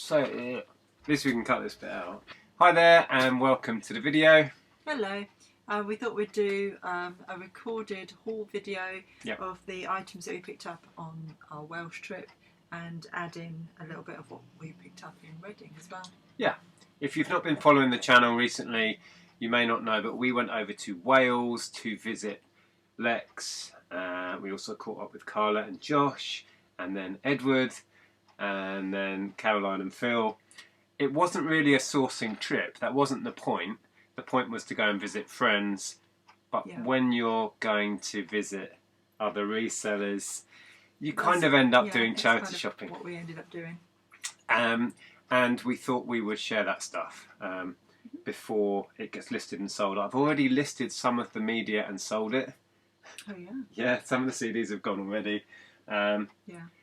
So, at least we can cut this bit out. Hi there and welcome to the video. Hello. We thought we'd do a recorded haul video of the items that we picked up on our Welsh trip and add in a little bit of what we picked up in Reading as well. Yeah, if you've not been following the channel recently, you may not know, but we went over to Wales to visit Lex. We also caught up with Carla and Josh, and then Edward, and then Caroline and Phil. It wasn't really a sourcing trip. That wasn't the point. The point was to go and visit friends. But when you're going to visit other resellers, you kind of end up doing charity shopping. What we ended up doing. And we thought we would share that stuff before it gets listed and sold. I've already listed some of the media and sold it. Oh yeah. Yeah, some of the CDs have gone already.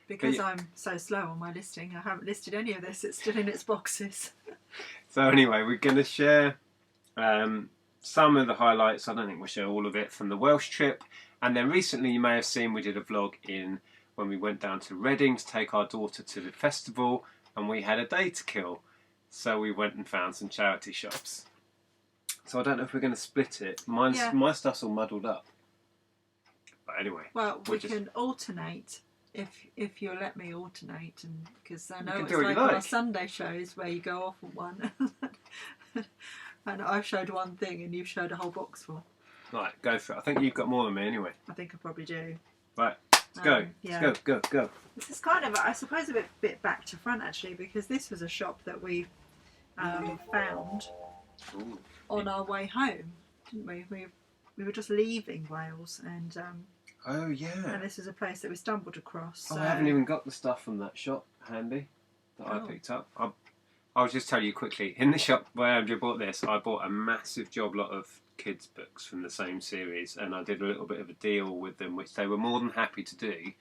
Because I'm so slow on my listing, I haven't listed any of this. It's still in its boxes. So anyway, we're going to share some of the highlights. I don't think we'll share all of it from the Welsh trip. And then recently you may have seen we did a vlog when we went down to Reading to take our daughter to the festival, and we had a day to kill. So we went and found some charity shops. So I don't know if we're going to split it. My stuff's all muddled up. But anyway. Well, we can alternate. If you'll let me alternate, and because I know it's like our Sunday shows where you go off on one, and I've showed one thing and you've showed a whole box full. Right, go for it. I think you've got more than me anyway. I think I probably do. Right, let's go. Yeah. Let's go. This is kind of, I suppose, a bit back to front actually, because this was a shop that we found on our way home, didn't we? We were just leaving Wales and. Oh yeah. And this is a place that we stumbled across. So. Oh, I haven't even got the stuff from that shop handy that I picked up. I'll just tell you quickly. In the shop where Andrea bought this, I bought a massive job lot of kids' books from the same series, and I did a little bit of a deal with them, which they were more than happy to do.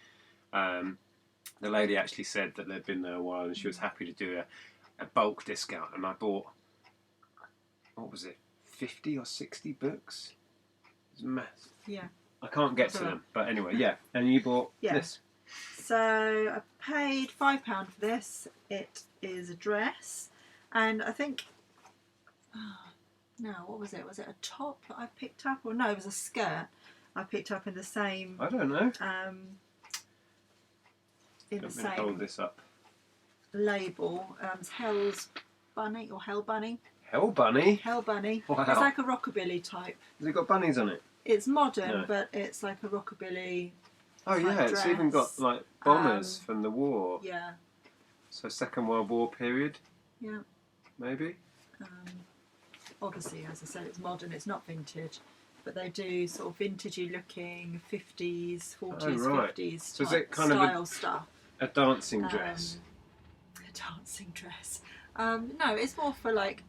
The lady actually said that they'd been there a while, and she was happy to do a bulk discount. And I bought, what was it, 50 or 60 books? It was massive. Yeah. I can't get to them, but anyway, yeah. And you bought this. So I paid £5 for this. It is a dress, and I think, what was it? Was it a top that I picked up, or no? It was a skirt I picked up in the same. I don't know. In the same. Hold this up. Label. It's Hell's Bunny or Hell Bunny. Hell Bunny. Hell Bunny. Wow. It's like a rockabilly type. Has it got bunnies on it? It's modern, but it's like a rockabilly. Oh yeah, dress. It's even got like bombers from the war. Yeah. So Second World War period. Yeah. Maybe. Obviously, as I said, it's modern. It's not vintage, but they do sort of vintagey looking 50s, 40s, 50s so is it kind style of stuff. A dancing dress. A dancing dress. No, it's more for like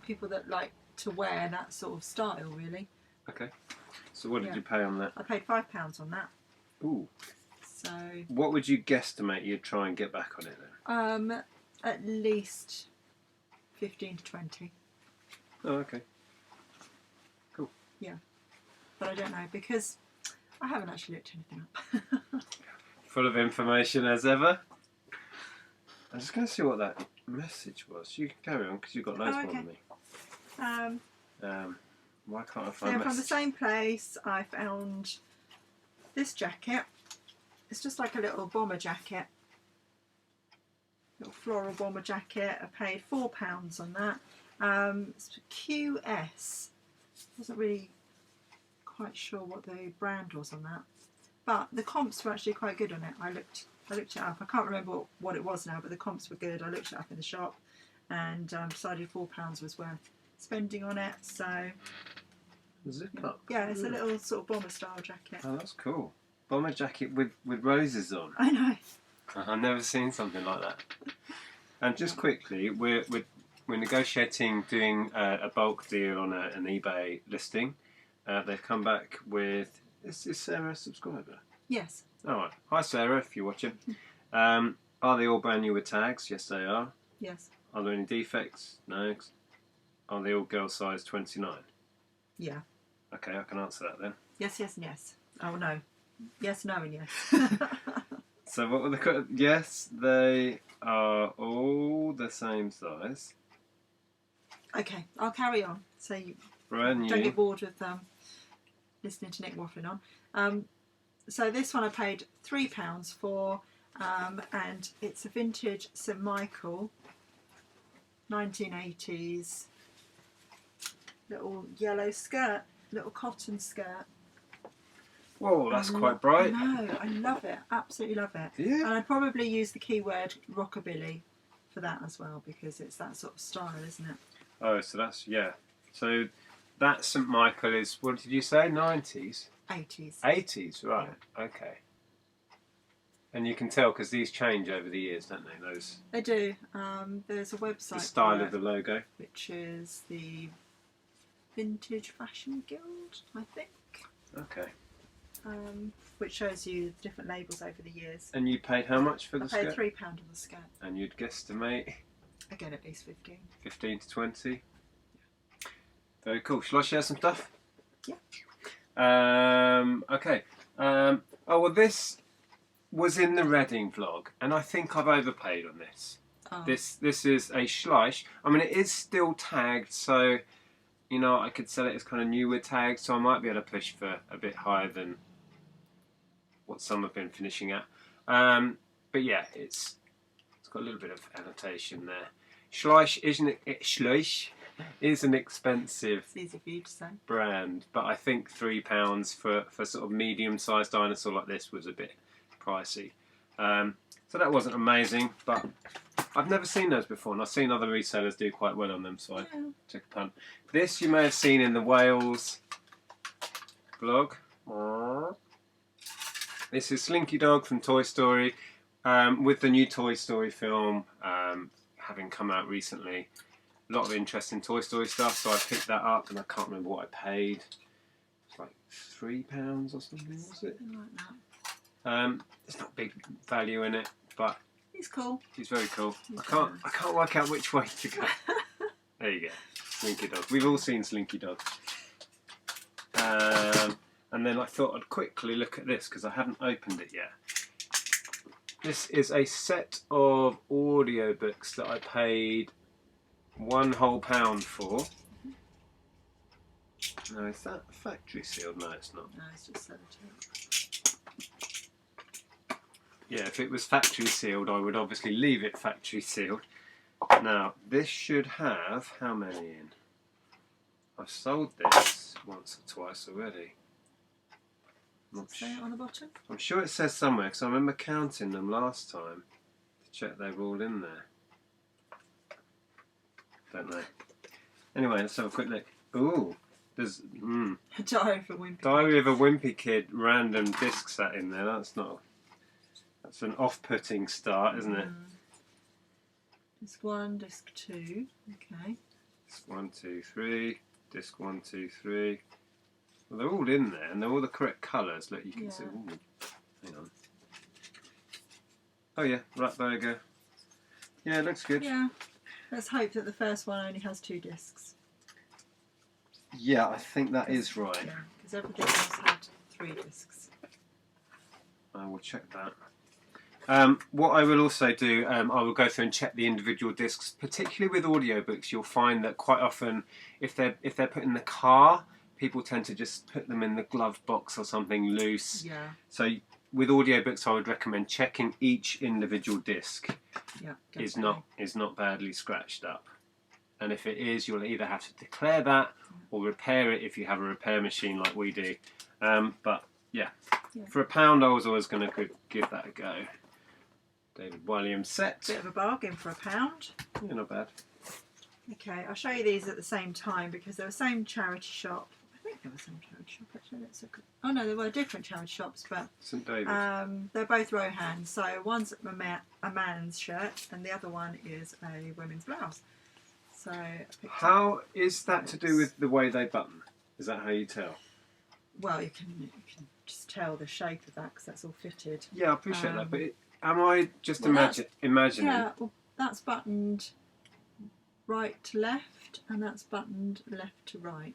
people that like to wear that sort of style, really. Okay. So what did you pay on that? I paid £5 on that. Ooh. So. What would you guesstimate you'd try and get back on it then? At least 15 to 20. Oh, okay. Cool. Yeah. But I don't know, because I haven't actually looked anything up. Full of information as ever. I'm just going to see what that message was. You can carry on because you've got loads more than me. Why can't I find from the same place, I found this jacket. It's just like a little bomber jacket. Little floral bomber jacket. I paid £4 on that. It's QS. Wasn't really quite sure what the brand was on that. But the comps were actually quite good on it. I looked it up. I can't remember what it was now, but the comps were good. I looked it up in the shop and decided £4 was worth spending on it. So zip up. Yeah, it's a little sort of bomber style jacket. Oh, that's cool. Bomber jacket with roses on. I know. I've never seen something like that. And just quickly, we're negotiating doing a bulk deal on an eBay listing. They've come back with. Is Sarah a subscriber? Yes. All right. Hi Sarah, if you're watching. Are they all brand new with tags? Yes, they are. Yes. Are there any defects? No. Are they all girl size 29? Yeah. Okay, I can answer that then. Yes, yes, and yes. Oh no. Yes, no, and yes. So what were the... Yes, they are all the same size. Okay, I'll carry on. So you Brand don't new. get bored with listening to Nick waffling on. So this one I paid £3 for, and it's a vintage St Michael, 1980s, little yellow skirt, little cotton skirt. Whoa, that's quite bright. No, I love it. Absolutely love it. Yeah. And I'd probably use the keyword rockabilly for that as well, because it's that sort of style, isn't it? Oh, so that's, yeah. So that St Michael is, what did you say, 90s? 80s. 80s, right, okay. And you can tell because these change over the years, don't they? Those. They do. There's a website. The style for of the logo. which is the Vintage Fashion Guild, I think. Okay. Which shows you the different labels over the years. And you paid how much for the I paid skirt? £3 on the skirt. And you'd guesstimate? Again, at least 15. 15 to 20. Very cool. Shall I share some stuff? Yeah. Okay. Oh, well, this was in the Reading vlog, and I think I've overpaid on this. Oh. This is a Schleich. I mean, it is still tagged, so, you know, I could sell it as kind of newer tags, so I might be able to push for a bit higher than what some have been finishing at. But yeah, it's got a little bit of annotation there. Schleich is an expensive It's easy for you to say. brand, but I think £3 for sort of medium-sized dinosaur like this was a bit pricey. So that wasn't amazing, but I've never seen those before, and I've seen other resellers do quite well on them, so I took a punt. This you may have seen in the Wales blog. This is Slinky Dog from Toy Story, with the new Toy Story film having come out recently. A lot of interesting Toy Story stuff, so I picked that up, and I can't remember what I paid. It's like £3 or something, was it? Something like that. There's not big value in it, but He's cool. he's very cool. He's I can't work out which way to go. There you go, Slinky Dog. We've all seen Slinky Dog. And then I thought I'd quickly look at this because I haven't opened it yet. This is a set of audiobooks that I paid £1 whole for. Now, is that factory sealed? No, it's not. No, it's just sellotape. Yeah, if it was factory sealed, I would obviously leave it factory sealed. Now, this should have how many in? I've sold this once or twice already. Does it say it on the bottom? I'm sure it says somewhere because I remember counting them last time to check they were all in there. Don't know. Anyway, let's have a quick look. Ooh, there's A Diary of a Wimpy. Diary of a Wimpy Kid random disc set in there. That's an off-putting start, isn't it? Disc 1, disc 2. Okay. Disc 1, 2, 3. Disc 1, 2, 3. Well, they're all in there, and they're all the correct colours. Look, you can see. Ooh, hang on. Oh yeah, right burger. Yeah, it looks good. Yeah. Let's hope that the first one only has 2 discs. Yeah, I think that is right. Yeah, because everything else had 3 discs. I will check that. What I will also do, I will go through and check the individual discs. Particularly with audiobooks, you'll find that quite often, if they're put in the car, people tend to just put them in the glove box or something loose. Yeah. So with audiobooks, I would recommend checking each individual disc Yeah. is not badly scratched up. And if it is, you'll either have to declare that or repair it if you have a repair machine like we do. But yeah, for £1, I was always going to give that a go. David Williams set. Bit of a bargain for £1. Yeah, not bad. Okay, I'll show you these at the same time because they're the same charity shop. I think they were the same charity shop actually. Let's look at, oh no, they were different charity shops, but St David. they're both Rohan. So one's a man's shirt and the other one is a women's blouse. So I picked How is that to do with the way they button? Is that how you tell? well, you can just tell the shape of that because that's all fitted. Yeah, I appreciate that, but am I just Well, imagining? Yeah, well, that's buttoned right to left and that's buttoned left to right.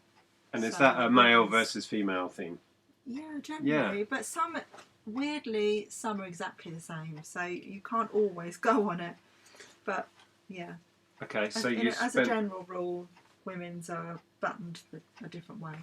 And is So that a male women's- versus female thing? Yeah, generally. But some, weirdly, some are exactly the same. So you can't always go on it. But yeah. Okay, so as a general rule, women's are buttoned a different way.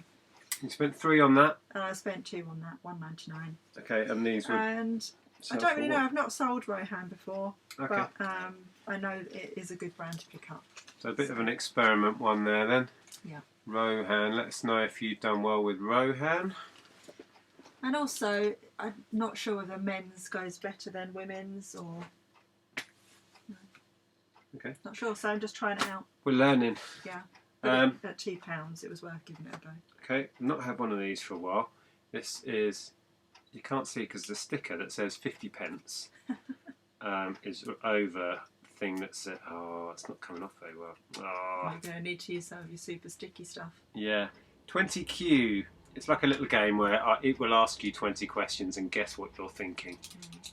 You spent 3 on that. And I spent 2 on that, $1.99. Okay, and these were. And I don't really know. I've not sold Rohan before, but I know it is a good brand to pick up. So a bit of an experiment one there then. Yeah. Rohan. Let us know if you've done well with Rohan. And also, I'm not sure whether men's goes better than women's or. No. Okay. Not sure, so I'm just trying it out. We're learning. Yeah. At £2, it was worth giving it a go. Okay, I've not had one of these for a while. This is, you can't see because the sticker that says 50p is over the thing that said, oh, it's not coming off very well. Oh. You're going to need to use some of your super sticky stuff. Yeah. 20Q. It's like a little game where it will ask you 20 questions and guess what you're thinking.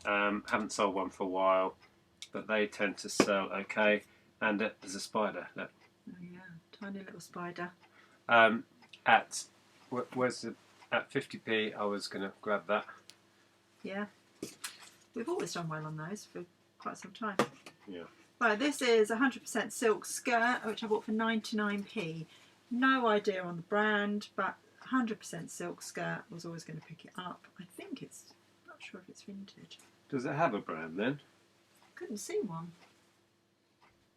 Haven't sold one for a while, but they tend to sell okay. And there's a spider. Look. Oh yeah, tiny little spider. At 50p, I was going to grab that. Yeah, we've always done well on those for quite some time. Yeah. Right, this is 100% silk skirt, which I bought for 99p. No idea on the brand, but 100% silk skirt. Was always going to pick it up. I think it's, not sure if it's vintage. Does it have a brand then? Couldn't see one.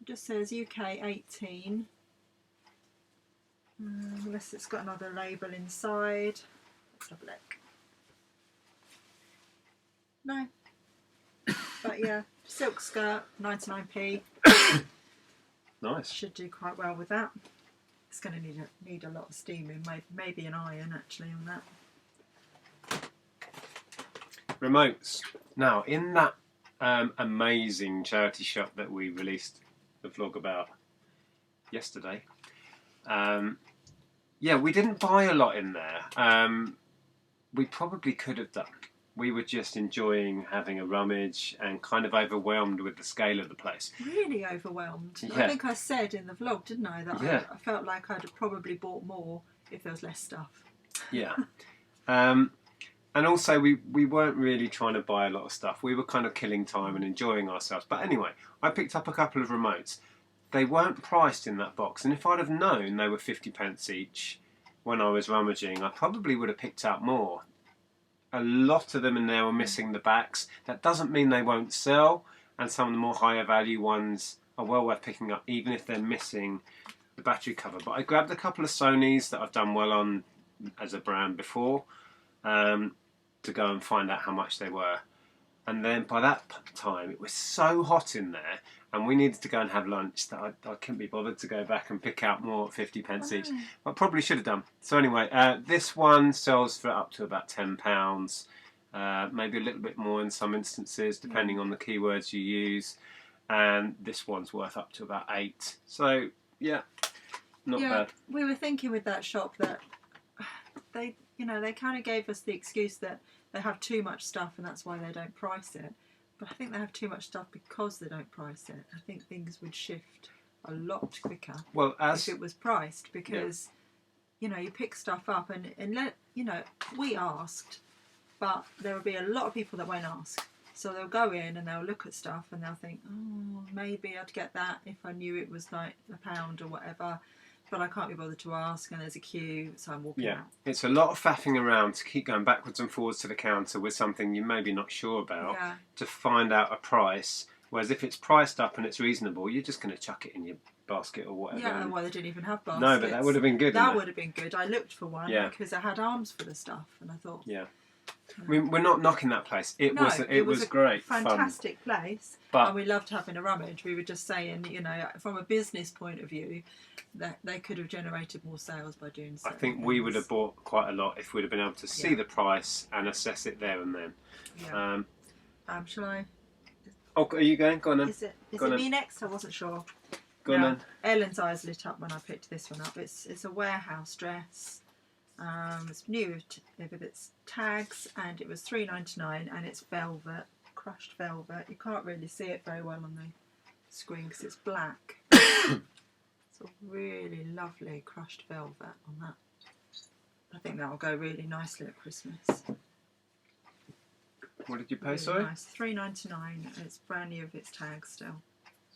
It just says UK 18. Unless it's got another label inside. Let's have a look. No. But yeah, silk skirt, 99p. Nice. Should do quite well with that. It's going to need a lot of steaming, maybe an iron actually on that. Remotes. Now, in that amazing charity shop that we released the vlog about yesterday, yeah, we didn't buy a lot in there. We probably could have done. We were just enjoying having a rummage and kind of overwhelmed with the scale of the place. Really overwhelmed. Yeah. I think I said in the vlog, didn't I, that yeah. I felt like I'd have probably bought more if there was less stuff. Yeah. And also we weren't really trying to buy a lot of stuff. We were kind of killing time and enjoying ourselves. But anyway, I picked up a couple of remotes. They weren't priced in that box, and if I'd have known they were 50p each when I was rummaging, I probably would have picked up more. A lot of them in there were missing the backs. That doesn't mean they won't sell, and some of the more higher value ones are well worth picking up, even if they're missing the battery cover. But I grabbed a couple of Sonys that I've done well on as a brand before, to go and find out how much they were. And then by that time, it was so hot in there, and we needed to go and have lunch, that I couldn't be bothered to go back and pick out more at 50p each. I probably should have done. So anyway, this one sells for up to about £10, maybe a little bit more in some instances, depending on the keywords you use. And this one's worth up to about £8. So yeah, not bad. We were thinking with that shop that they kind of gave us the excuse that they have too much stuff and that's why they don't price it. But I think they have too much stuff because they don't price it. I think things would shift a lot quicker if it was priced, because you pick stuff up and we asked, but there will be a lot of people that won't ask. So they'll go in and they'll look at stuff and they'll think, oh, maybe I'd get that if I knew it was like £1 or whatever. But I can't be bothered to ask, and there's a queue, so I'm walking out. It's a lot of faffing around to keep going backwards and forwards to the counter with something you're maybe not sure about to find out a price. Whereas if it's priced up and it's reasonable, you're just going to chuck it in your basket or whatever. Yeah, well, they didn't even have baskets. No, but that would have been good. That would have been good. I looked for one because I had arms full of stuff, and I thought... Yeah. I mean, we're not knocking that place. It was great, fantastic place, and we loved having a rummage. We were just saying, from a business point of view, that they could have generated more sales by doing so. I think we would have bought quite a lot if we'd have been able to see the price and assess it there and then. Yeah. Shall I? Oh, are you going? Go on then. Is it me next? I wasn't sure. Go on then. Ellen's eyes lit up when I picked this one up. It's a warehouse dress. It's new with its tags, and it was $3.99, and it's velvet, crushed velvet. You can't really see it very well on the screen because it's black. It's a really lovely crushed velvet on I think that'll go really nicely at Christmas. What did you pay, Really sorry? nice. £3.99. It's brand new with its tag still.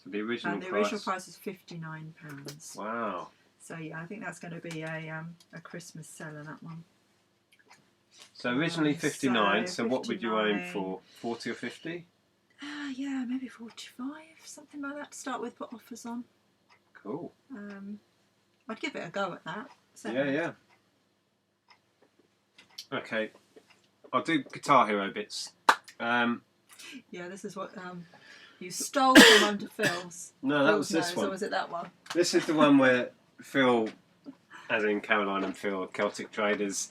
So the original And the price. original price is £59. Wow. So yeah, I think that's going to be a Christmas seller, that one. So originally 59. so So what would you aim 59. for? 40 or 50? Yeah, maybe 45, something like that to start with. Put offers on. Cool. I'd give it a go at that. Yeah, yeah. Okay, I'll do Guitar Hero bits. Yeah, this is what you stole from under Phil's. No, that was Phil's this nose, one. Or was it that one? This is the one where Phil, as in Caroline and Phil, Celtic Traders,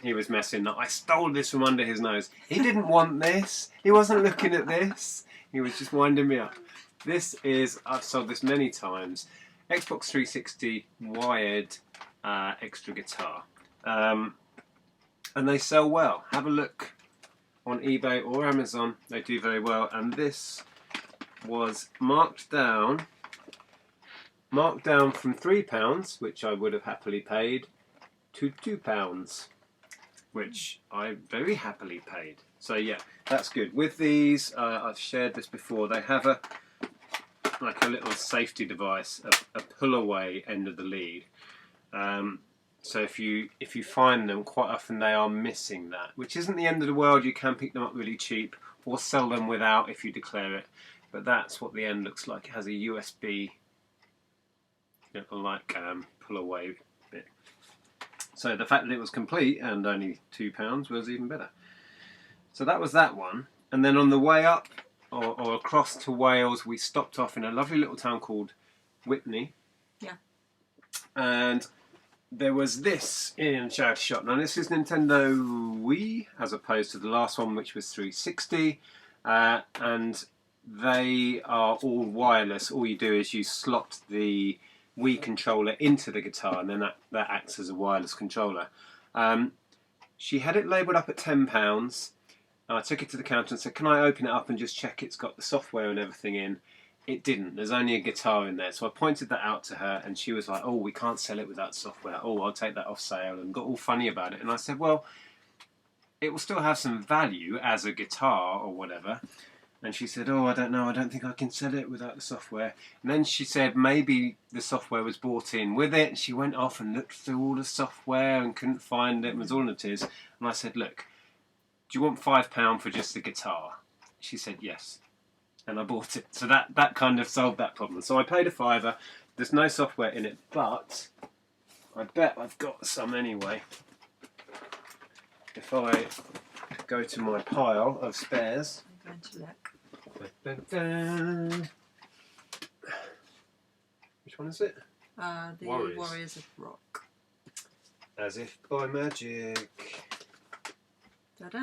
he was messing that I stole this from under his nose. He didn't want this. He wasn't looking at this. He was just winding me up. This is, I've sold this many times, Xbox 360 wired extra guitar. And they sell well. Have a look on eBay or Amazon. They do very well. And this was marked down from £3, which I would have happily paid, to £2, which I very happily paid. So yeah, that's good. With these, I've shared this before. They have a little safety device, a pull-away end of the lead. So if you find them, quite often they are missing that, which isn't the end of the world. You can pick them up really cheap or sell them without if you declare it. But that's what the end looks like. It has a USB, pull-away bit. So the fact that it was complete and only £2 was even better. So that was that one. And then on the way up or across to Wales, we stopped off in a lovely little town called Whitney. Yeah. And there was this in a charity shop. Now this is Nintendo Wii, as opposed to the last one, which was 360. And they are all wireless. All you do is you slot the Wii controller into the guitar, and then that acts as a wireless controller. She had it labelled up at £10. I took it to the counter and said, can I open it up and just check it's got the software and everything in? It didn't. There's only a guitar in there. So I pointed that out to her and she was like, oh, we can't sell it without software. Oh, I'll take that off sale, and got all funny about it. And I said, well, it will still have some value as a guitar or whatever. And she said, oh, I don't know. I don't think I can sell it without the software. And then she said maybe the software was bought in with it. And she went off and looked through all the software and couldn't find it and was all in tears. And I said, look, do you want £5 for just the guitar? She said yes. And I bought it. So that kind of solved that problem. So I paid a £5. There's no software in it, but I bet I've got some anyway. If I go to my pile of spares. I'm going to look. Which one is it? The Warriors. Warriors of Rock. As if by magic. Ta-da!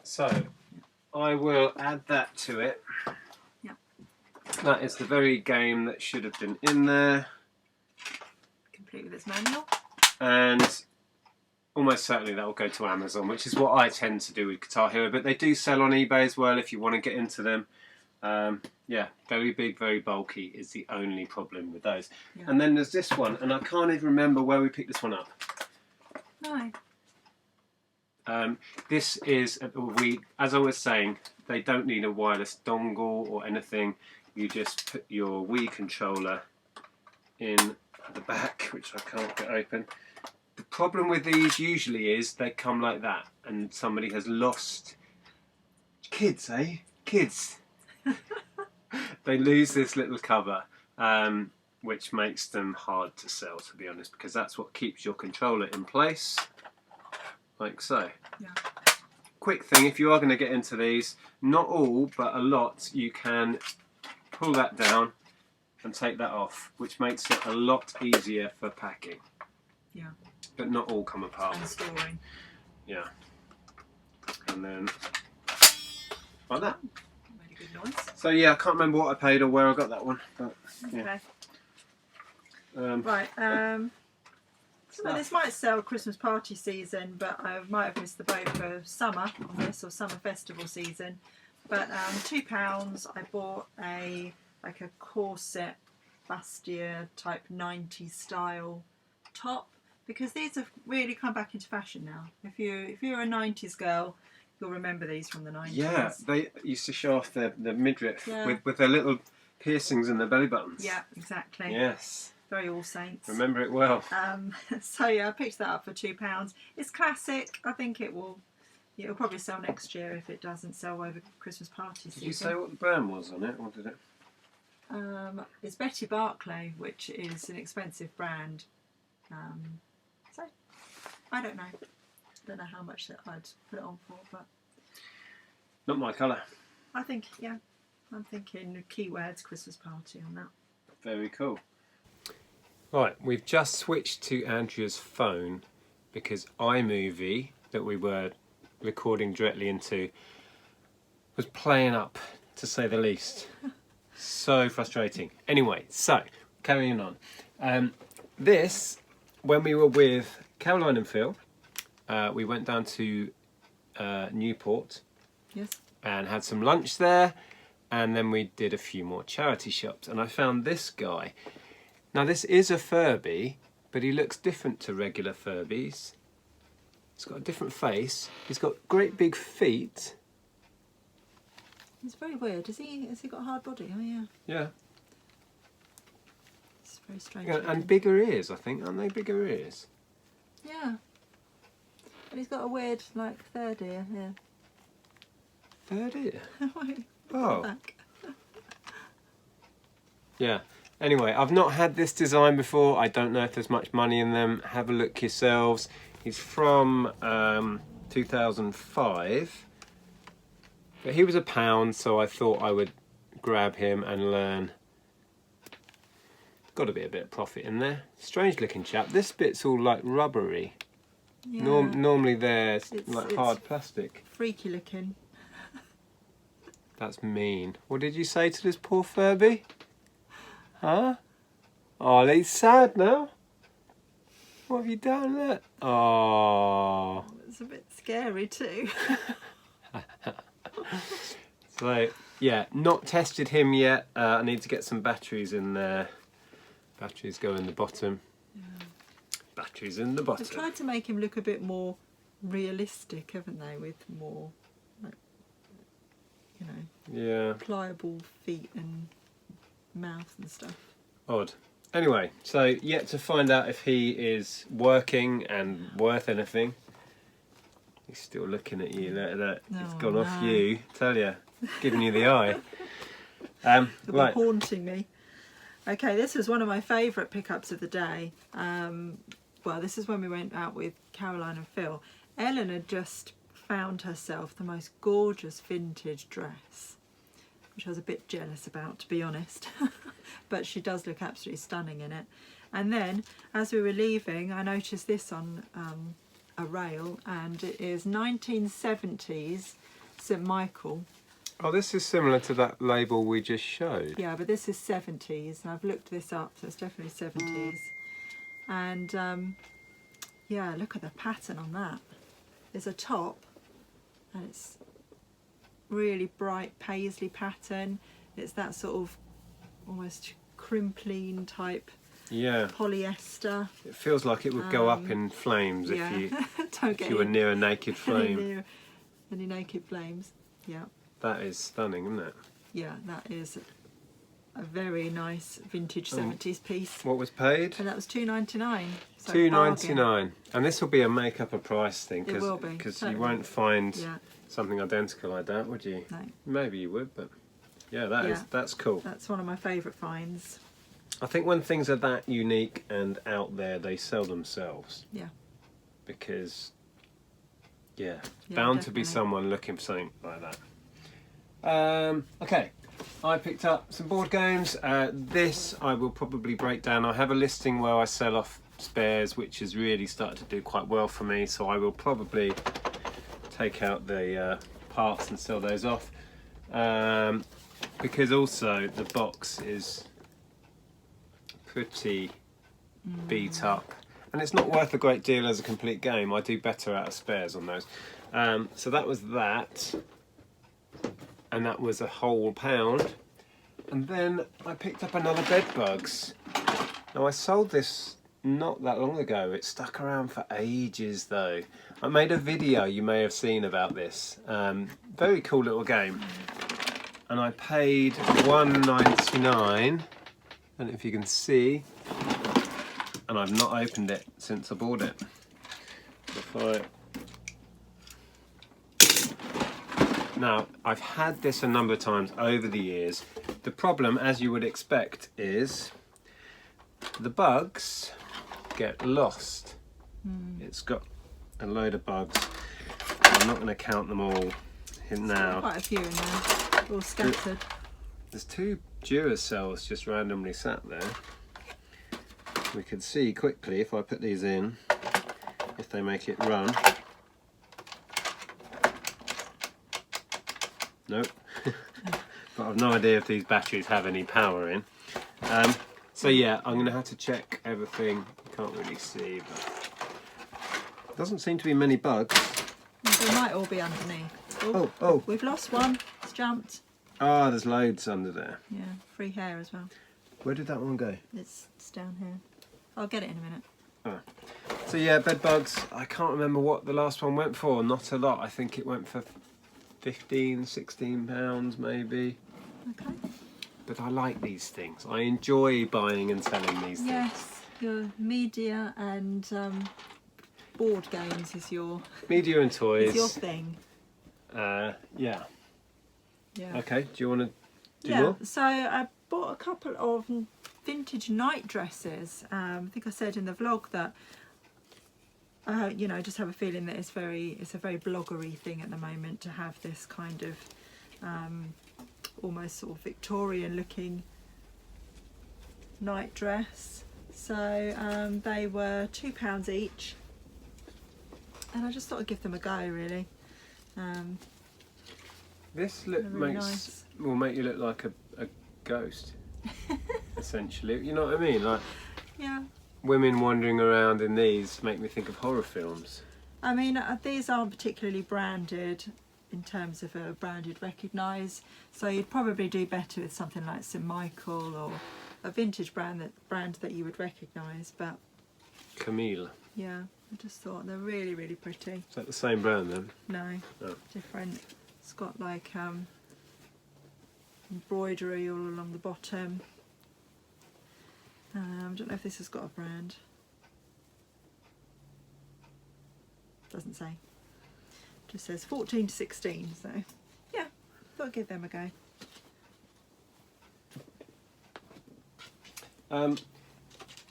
So, I will add that to it. Yeah. That is the very game that should have been in there. Complete with its manual. And almost certainly that will go to Amazon, which is what I tend to do with Guitar Hero. But they do sell on eBay as well if you want to get into them. Yeah, very big, very bulky is the only problem with those. Yeah. And then there's this one, and I can't even remember where we picked this one up. No. This is, as I was saying, they don't need a wireless dongle or anything. You just put your Wii controller in the back, which I can't get open. The problem with these usually is they come like that, and somebody has lost... Kids, eh? Kids! They lose this little cover, which makes them hard to sell, to be honest, because that's what keeps your controller in place, like so. Yeah. Quick thing, if you are going to get into these, not all, but a lot, you can pull that down and take that off, which makes it a lot easier for packing. Yeah. But not all come apart. And storing. Yeah. And then, like that. Made a good noise. So yeah, I can't remember what I paid or where I got that one. But, yeah. Okay. Right. So this might sell Christmas party season, but I might have missed the boat for summer on this, or summer festival season. But £2, I bought a corset bustier type 90s style top, because these have really come back into fashion now. If you're a 90s girl, you'll remember these from the 90s. Yeah, they used to show off the midriff Yeah. with their little piercings in their belly buttons. Yeah, exactly. Yes. Very All Saints. Remember it well. So yeah, I picked that up for £2. It's classic. I think it'll probably sell next year if it doesn't sell over Christmas party season. Did you say what the brand was on it, or did it? It's Betty Barclay, which is an expensive brand. So I don't know. Don't know how much that I'd put it on for, but Not my colour. I think, yeah, I'm thinking keywords Christmas party on that. Very cool. Right, we've just switched to Andrea's phone because iMovie, that we were recording directly into, was playing up, to say the least. So frustrating. Anyway, so carrying on. This, when we were with Caroline and Phil, we went down to Newport. Yes. And had some lunch there, and then we did a few more charity shops, and I found this guy. Now this is a Furby, but he looks different to regular Furbies. He's got a different face. He's got great big feet. It's very weird. Has he got a hard body? Oh yeah. Yeah. It's very strange. Yeah, and bigger ears, I think. Aren't they bigger ears? Yeah. And he's got a weird, like, third ear. Yeah. Third ear? Wait, Oh. back. Yeah. Anyway, I've not had this design before. I don't know if there's much money in them. Have a look yourselves. He's from 2005. But he was £1, so I thought I would grab him and learn. Got to be a bit of profit in there. Strange looking chap. This bit's all like rubbery. Yeah. Normally they're It's hard plastic. freaky looking. That's mean. What did you say to this poor Furby? Huh? Oh, he's sad now. What have you done there? Oh. It's a bit scary too. So, yeah, not tested him yet. I need to get some batteries in there. Batteries go in the bottom. Yeah. Batteries in the bottom. They've tried to make him look a bit more realistic, haven't they? With more, like, you know, Yeah. pliable feet and mouth and stuff. Odd. Anyway, so yet to find out if he is working and worth anything. He's still looking at you. Look at that. It's Oh, gone off no. you. Tell you. Giving you the eye. It'll Right. be haunting me. Okay, this was one of my favourite pickups of the day. Well, this is when we went out with Caroline and Phil. Ellen had just found herself the most gorgeous vintage dress, which I was a bit jealous about, to be honest. But she does look absolutely stunning in it. And then, as we were leaving, I noticed this on a rail, and it is 1970s St Michael. Oh, this is similar to that label we just showed. Yeah, but this is 70s, and I've looked this up, so it's definitely 70s. And yeah, look at the pattern on that. There's a top, and it's really bright paisley pattern. It's that sort of almost crimpline type Yeah. polyester. It feels like it would go up in flames Yeah, if you don't if get you were near a naked any flame. near any naked flames. Yeah, That is stunning, isn't it? yeah, that is a very nice vintage 70s piece. What was paid? And that was £2.99. So £2.99, and this will be a make up a price thing It will be, because totally. you won't find Yeah, something identical like that, would you? no, Maybe you would, but yeah, Yeah. that's cool. that's one of my favourite finds. I think when things are that unique and out there, they sell themselves. Yeah. Because yeah, Yeah, bound to be definitely. someone looking for something like that. Okay, I picked up some board games. This I will probably break down. I have a listing where I sell off spares, which has really started to do quite well for me, so I will probably take out the parts and sell those off, because also the box is pretty beat up, and it's not worth a great deal as a complete game. I do better out of spares on those. So that was that, and that was a whole £1. And then I picked up another bed bugs. Now I sold this not that long ago. It stuck around for ages though. I made a video you may have seen about this. Very cool little game. And I paid $1.99. I don't know if you can see. And I've not opened it since I bought it. Now, I've had this a number of times over the years. The problem, as you would expect, is the bugs get lost. It's got a load of bugs. I'm not going to count them all in now. Quite a few in there, all scattered. There's 2 Duracells just randomly sat there. We can see quickly if I put these in, if they make it run. Nope. But I've no idea if these batteries have any power in. So yeah, I'm going to have to check everything. You can't really see, but doesn't seem to be many bugs. They might all be underneath. Oh. We've lost one. It's jumped. Ah, there's loads under there. Yeah, free hair as well. Where did that one go? It's down here. I'll get it in a minute. Oh. So yeah, bed bugs. I can't remember what the last one went for. Not a lot. I think it went for 15, 16 pounds maybe. Okay. But I like these things. I enjoy buying and selling these things. Yes, your media and board games is your Media and toys. is your thing. Yeah. Yeah. Okay. Do you want to do Yeah. more? So I bought a couple of vintage night dresses. I think I said in the vlog that you know, I just have a feeling that it's a very bloggery thing at the moment to have this kind of almost sort of Victorian looking night dress. So they were £2 each, and I just thought I'd give them a go really. This They're really nice. will make you look like a ghost, essentially. You know what I mean? Like Yeah. women wandering around in these make me think of horror films. I mean, these aren't particularly branded in terms of a branded recognise, so you'd probably do better with something like St Michael or a vintage brand that you would recognise. But Camille. yeah, I just thought they're really, really pretty. Is that the same brand then? No, Oh. different. It's got like embroidery all along the bottom. I don't know if this has got a brand. Doesn't say. Just says 14 to 16. So yeah, thought I'd give them a go.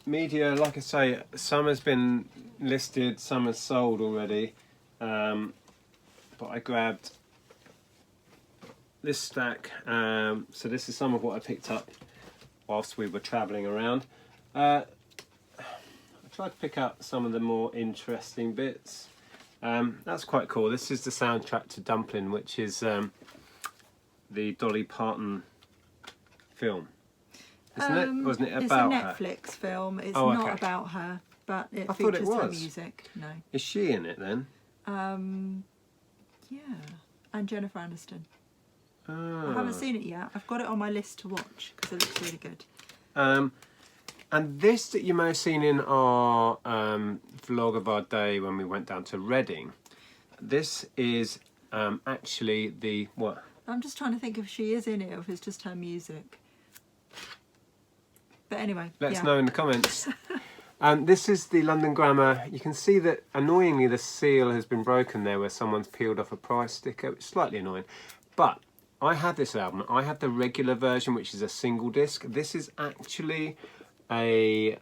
Media, like I say, some has been listed, some has sold already. But I grabbed this stack. So this is some of what I picked up whilst we were travelling around. I tried to pick up some of the more interesting bits. That's quite cool. This is the soundtrack to Dumpling, which is the Dolly Parton film. Isn't it? Wasn't it about her? It's a Netflix film. It's Oh, not okay. about her, but it I thought it features her was. music. No. Is she in it then? Yeah. And Jennifer Aniston. Oh. I haven't seen it yet. I've got it on my list to watch because it looks really good. And this that you may have seen in our vlog of our day when we went down to Reading, this is actually the what? I'm just trying to think if she is in it or if it's just her music. But anyway, Let us yeah. know in the comments. This is the London Grammar. You can see that annoyingly the seal has been broken there where someone's peeled off a price sticker, which is slightly annoying. But I had this album. I had the regular version, which is a single disc. This is actually a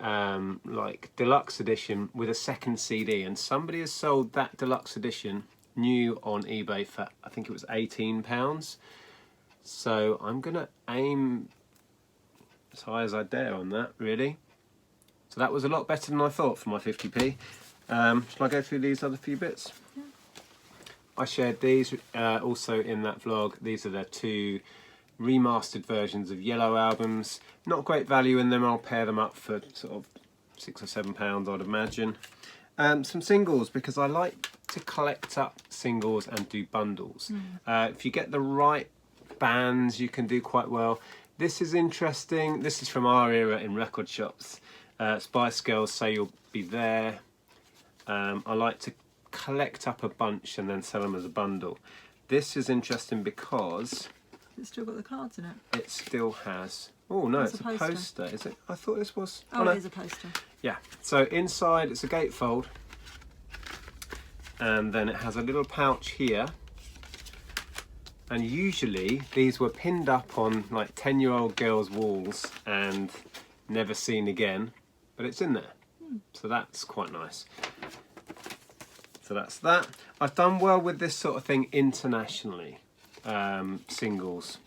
like deluxe edition with a second CD, and somebody has sold that deluxe edition new on eBay for, I think it was £18. So I'm gonna aim as high as I dare on that, really. So that was a lot better than I thought for my 50p. Shall I go through these other few bits? Yeah. I shared these also in that vlog. These are the 2 remastered versions of Yellow albums. Not great value in them. I'll pair them up for sort of £6 or £7, I'd imagine. Some singles, because I like to collect up singles and do bundles. If you get the right bands, you can do quite well. This is interesting. This is from our era in record shops. Spice Girls Say You'll Be There. I like to collect up a bunch and then sell them as a bundle. This is interesting because It's still got the cards in it. it still has. Oh no, It's it's a a poster. poster. Is it? I thought this was. Oh, no. it is a poster. Yeah. So inside it's a gatefold, and then it has a little pouch here. And usually these were pinned up on like 10-year-old girls' walls and never seen again, but it's in there. So that's quite nice. So that's that. I've done well with this sort of thing internationally, singles.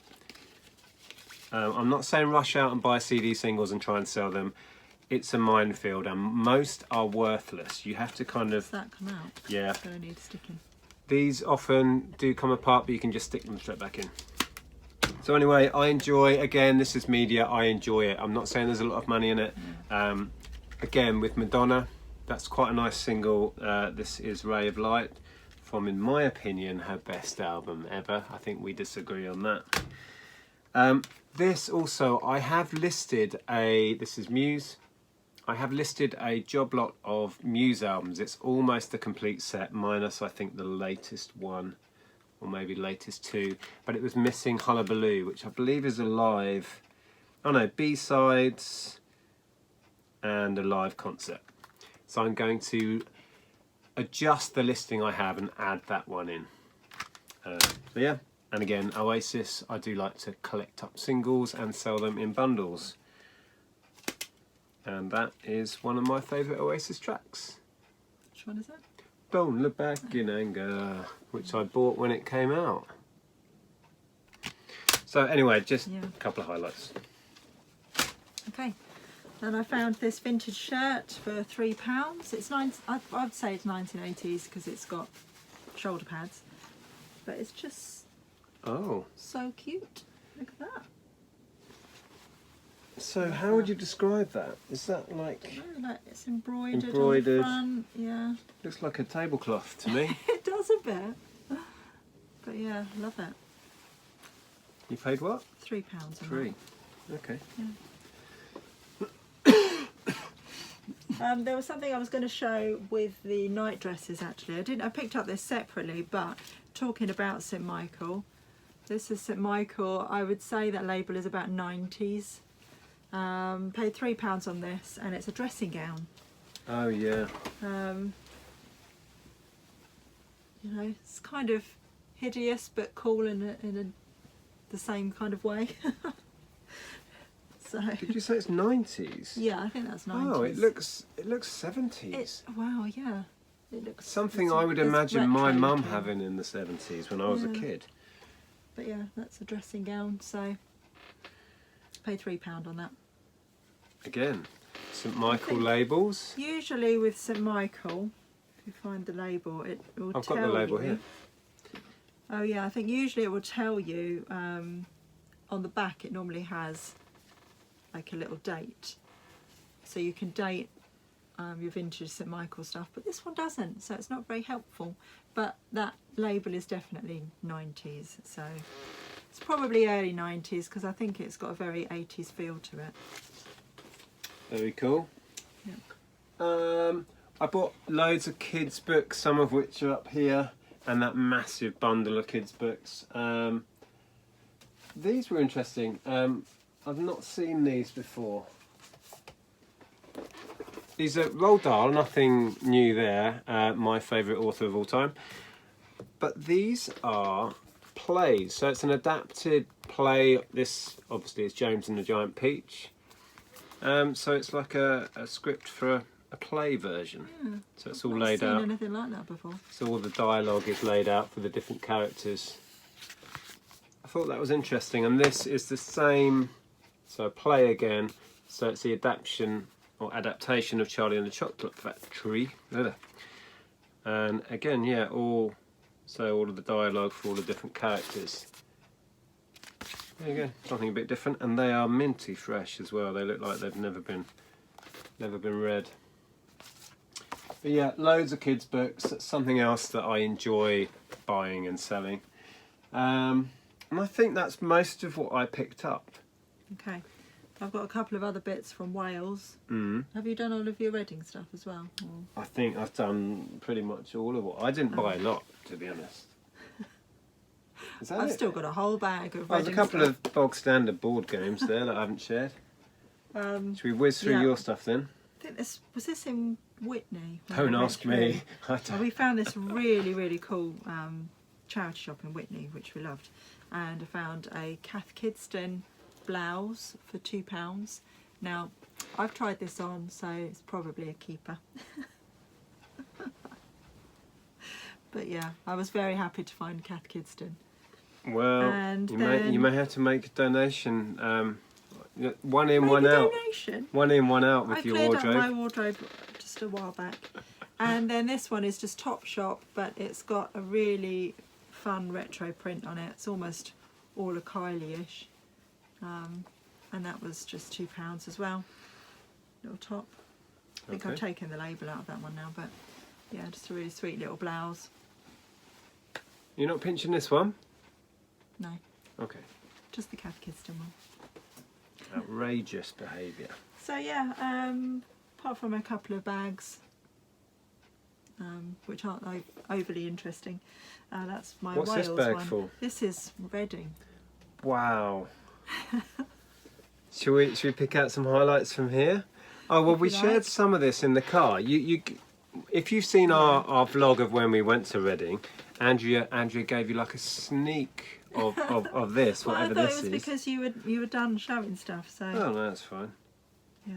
I'm not saying rush out and buy CD singles and try and sell them. It's a minefield and most are worthless. You have to kind Does of, that come out? yeah. It's going to need sticking. These often do come apart, but you can just stick them straight back in. So anyway, I enjoy, again, this is media, I enjoy it. I'm not saying there's a lot of money in it. Again, with Madonna, that's quite a nice single. This is Ray of Light from, in my opinion, her best album ever. I think we disagree on that. This also, I have listed this is Muse. I have listed a job lot of Muse albums. It's almost a complete set, minus I think the latest one, or maybe latest two. But it was missing Hullabaloo, which I believe is a live, oh no, B-sides and a live concert. So I'm going to adjust the listing I have and add that one in. So yeah, and again, Oasis, I do like to collect up singles and sell them in bundles. And that is one of my favourite Oasis tracks. Which one is it? Don't Look Back in Anger, which I bought when it came out. So anyway, just a couple of highlights. Okay. Then I found this vintage shirt for £3. It's I'd say it's 1980s because it's got shoulder pads. But it's just so cute. Look at that. So how would you describe that? Is that like... Oh, look, it's embroidered on Embroidered. the front. Yeah. Looks like a tablecloth to me. It does a bit. But yeah, love it. You paid what? £3 on Three. Okay. that. There was something I was going to show with the night dresses actually. I picked up this separately, but talking about St Michael, this is St Michael. I would say that label is about 90s. Paid £3 on this, and it's a dressing gown. Oh yeah. You know, it's kind of hideous but cool in the same kind of way. So. Did you say it's 90s? Yeah, I think that's 90s. Oh, it looks 70s. Wow, yeah. It looks something I would imagine my retro mum looking. having in the 70s when I was a kid. But yeah, that's a dressing gown, so paid £3 on that. Again, St Michael labels. Usually with St Michael, if you find the label, it will I've tell got the label you. here. Oh yeah, I think usually it will tell you on the back. It normally has like a little date, so you can date your vintage St Michael stuff. But this one doesn't, so it's not very helpful. But that label is definitely 90s, so it's probably early 90s because I think it's got a very 80s feel to it. Very cool. Yeah. I bought loads of kids' books, some of which are up here, and that massive bundle of kids' books. These were interesting. I've not seen these before. These are Roald Dahl, nothing new there. My favourite author of all time. But these are plays, so it's an adapted play. This obviously is James and the Giant Peach. So it's like a script for a play version. Yeah. So it's I've all not laid seen out. anything like that before. So all the dialogue is laid out for the different characters. I thought that was interesting, and this is the same. So play again. So it's the adaptation of Charlie and the Chocolate Factory. And again, yeah, all of the dialogue for all the different characters. There you go, something a bit different, and they are minty fresh as well. They look like they've never been read. But yeah, loads of kids' books. That's something else that I enjoy buying and selling. And I think that's most of what I picked up. Okay. I've got a couple of other bits from Wales. Mm. Have you done all of your Reading stuff as well? Or... I think I've done pretty much all of it. I didn't buy a lot, to be honest. Is that I've it? still got a whole bag of There's a Reading couple stuff. of bog standard board games there that I haven't shared. Should we whiz through yeah. your stuff then? I think was this in Whitney? when Don't we went ask me. through? Well, we found this really cool charity shop in Whitney, which we loved, and I found a Cath Kidston blouse for £2. Now, I've tried this on, so it's probably a keeper. But yeah, I was very happy to find Cath Kidston. Well, And you may have to make a donation. One in, Make one a out. donation? One in, one out with I your cleared wardrobe. up my wardrobe just a while back. And then this one is just Topshop, but it's got a really fun retro print on it. It's almost all a Kylie-ish. And that was just £2 as well. Little top. I think I've taken the label out of that one now, but yeah, just a really sweet little blouse. You're not pinching this one? No, Okay. just the Cath Kidston one. Outrageous behaviour. So yeah, apart from a couple of bags, which aren't overly interesting, that's my What's Wales this bag one. for? This is Reading. Wow. Should we pick out some highlights from here? Oh well, we shared some of this in the car. If you've seen our vlog of when we went to Reading, Andrea gave you like a sneak of this, Well, whatever I thought this it was is. because you were done showing stuff. So Oh no, that's fine. yeah,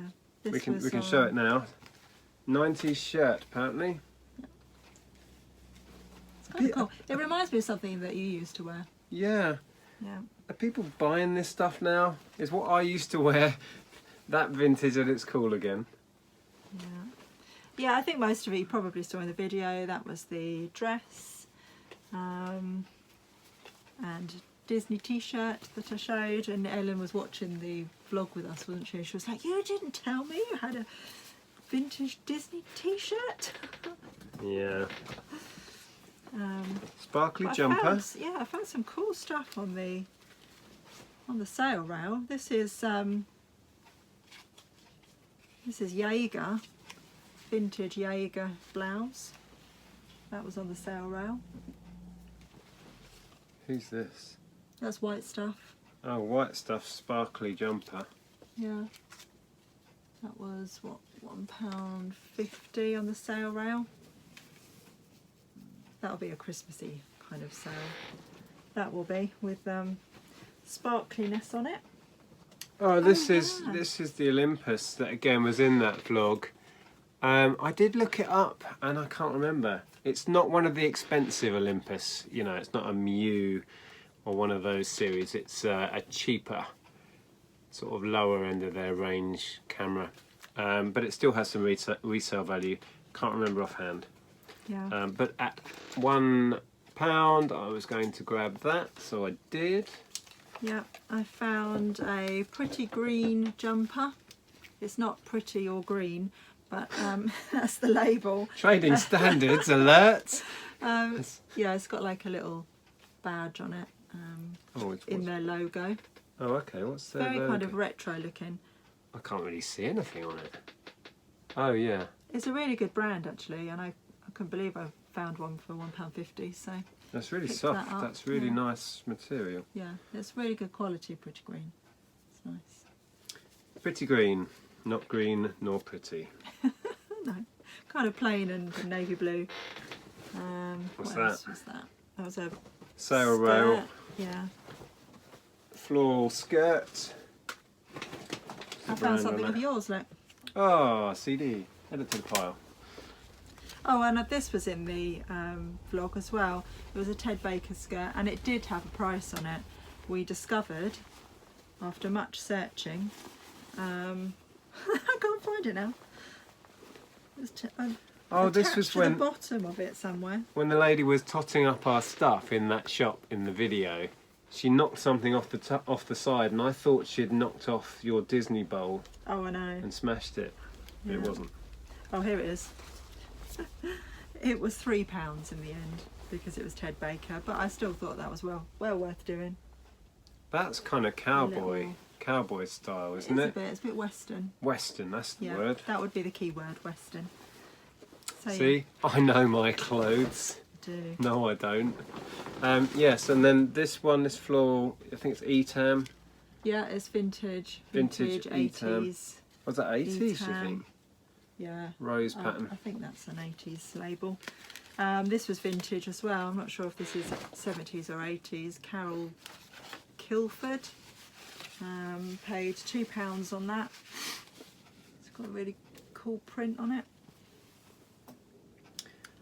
We can show it now. 90s shirt apparently. It's kind of cool. It reminds me of something that you used to wear. Yeah. Yeah. Are people buying this stuff now? Is what I used to wear that vintage and it's cool again? Yeah. Yeah, I think most of it you probably saw in the video. That was the dress and Disney t-shirt that I showed, and Ellen was watching the vlog with us, wasn't she? She was like, "You didn't tell me you had a vintage Disney t-shirt." Yeah. Sparkly jumper. I found some cool stuff on the sale rail. This is Jaeger, vintage Jaeger blouse. That was on the sale rail. Who's this? That's White Stuff. Oh, White Stuff sparkly jumper. Yeah. That was what, £1.50 on the sale rail. That'll be a Christmassy kind of sale. That will be with sparkliness on it. Oh, this is the Olympus that again was in that vlog. I did look it up and I can't remember. It's not one of the expensive Olympus. You know, it's not a Mew or one of those series. It's a cheaper, sort of lower end of their range camera, but it still has some resale value. Can't remember offhand. Yeah. But at £1, I was going to grab that, so I did. Yeah, I found a pretty green jumper. It's not pretty or green, but that's the label. Trading standards alert. Yeah, it's got like a little badge on it in their logo. Oh, okay. What's their Very logo? kind of retro looking. I can't really see anything on it. Oh yeah. It's a really good brand actually, and I couldn't believe I found one for £1.50. So That's really picked soft. that up, That's really yeah. nice material. yeah, it's really good quality. Pretty green. It's nice. Pretty green, not green nor pretty. No, kind of plain and navy blue. What's what else was that? That was a Sale rail, Yeah. floral skirt. I found something of yours, look. Oh, CD. Add it to the pile. Oh, and this was in the vlog as well. It was a Ted Baker skirt, and it did have a price on it. We discovered, after much searching, I can't find it now. Oh, this was to when the bottom of it somewhere. when the lady was totting up our stuff in that shop in the video. She knocked something off the side, and I thought she'd knocked off your Disney bowl Oh, I know. and smashed it. But Yeah. it wasn't. Oh, here it is. It was £3 in the end because it was Ted Baker, but I still thought that was well worth doing. That's kind of cowboy style, isn't It's it? it's a bit Western. Western, that's the Yeah, word. that would be the key word, Western. So, See, I know my clothes. yeah, I do. No, I don't. Yes, and then this one, this floral, I think it's Etam. Yeah, it's vintage Vintage 80s. Was that 80s, you Etam. think? Yeah. Rose pattern. I think that's an 80s label. This was vintage as well. I'm not sure if this is 70s or 80s. Carol Kilford. Paid £2 on that. It's got a really cool print on it.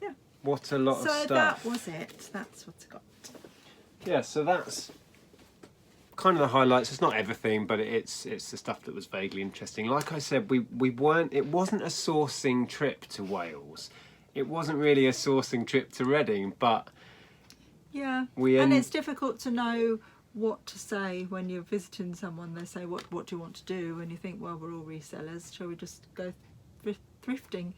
Yeah. What a lot of So stuff. that was it. That's what I got. Yeah, so that's kind of the highlights. It's not everything, but it's the stuff that was vaguely interesting. Like I said, we weren't. It wasn't a sourcing trip to Wales. It wasn't really a sourcing trip to Reading, but Yeah. we And it's difficult to know what to say when you're visiting someone. They say, what do you want to do? And you think, well, we're all resellers. Shall we just go thrifting?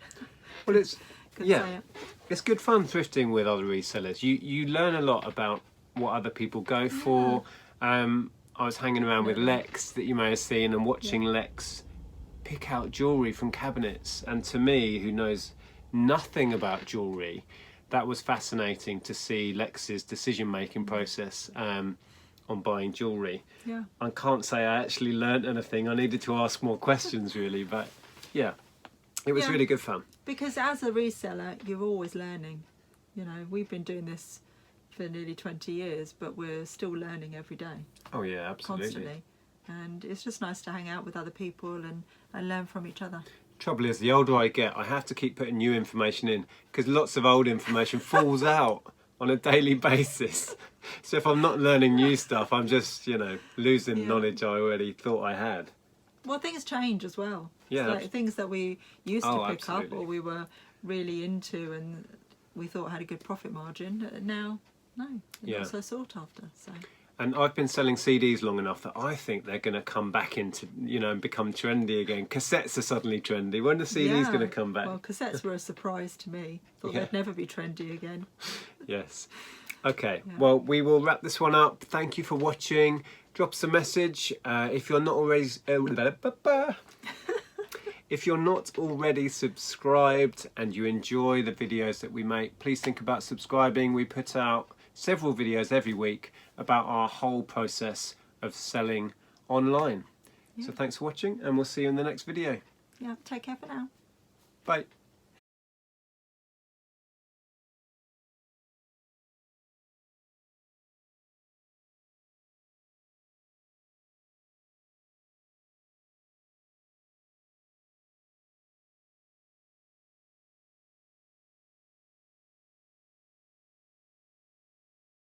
well, it's Could yeah, say it. it's good fun thrifting with other resellers. You learn a lot about what other people go for. I was hanging around with Lex, that you may have seen, and watching Lex pick out jewellery from cabinets. And to me, who knows nothing about jewellery, that was fascinating to see Lex's decision-making process on buying jewellery. Yeah. I can't say I actually learnt anything. I needed to ask more questions, really, but yeah, it was Yeah. really good fun. Because as a reseller, you're always learning. You know, we've been doing this for nearly 20 years, but we're still learning every day, Oh yeah, absolutely. constantly. And it's just nice to hang out with other people and learn from each other. Trouble is, the older I get, I have to keep putting new information in because lots of old information falls out on a daily basis. So if I'm not learning new stuff, I'm just, losing knowledge I already thought I had. Well, things change as well. Yeah. So, like, things that we used to pick up absolutely. or we were really into and we thought had a good profit margin, now, no, they're Yeah. not so sought after. So. And I've been selling CDs long enough that I think they're going to come back into, and become trendy again. Cassettes are suddenly trendy. When are the CDs going to come back? Well, cassettes were a surprise to me. Thought Yeah. they'd never be trendy again. Yes. Okay, well, we will wrap this one up. Thank you for watching. Drop us a message. If you're not already... If you're not already subscribed and you enjoy the videos that we make, please think about subscribing. We put out several videos every week about our whole process of selling online. So thanks for watching, and we'll see you in the next video. Yeah, take care for now. Bye.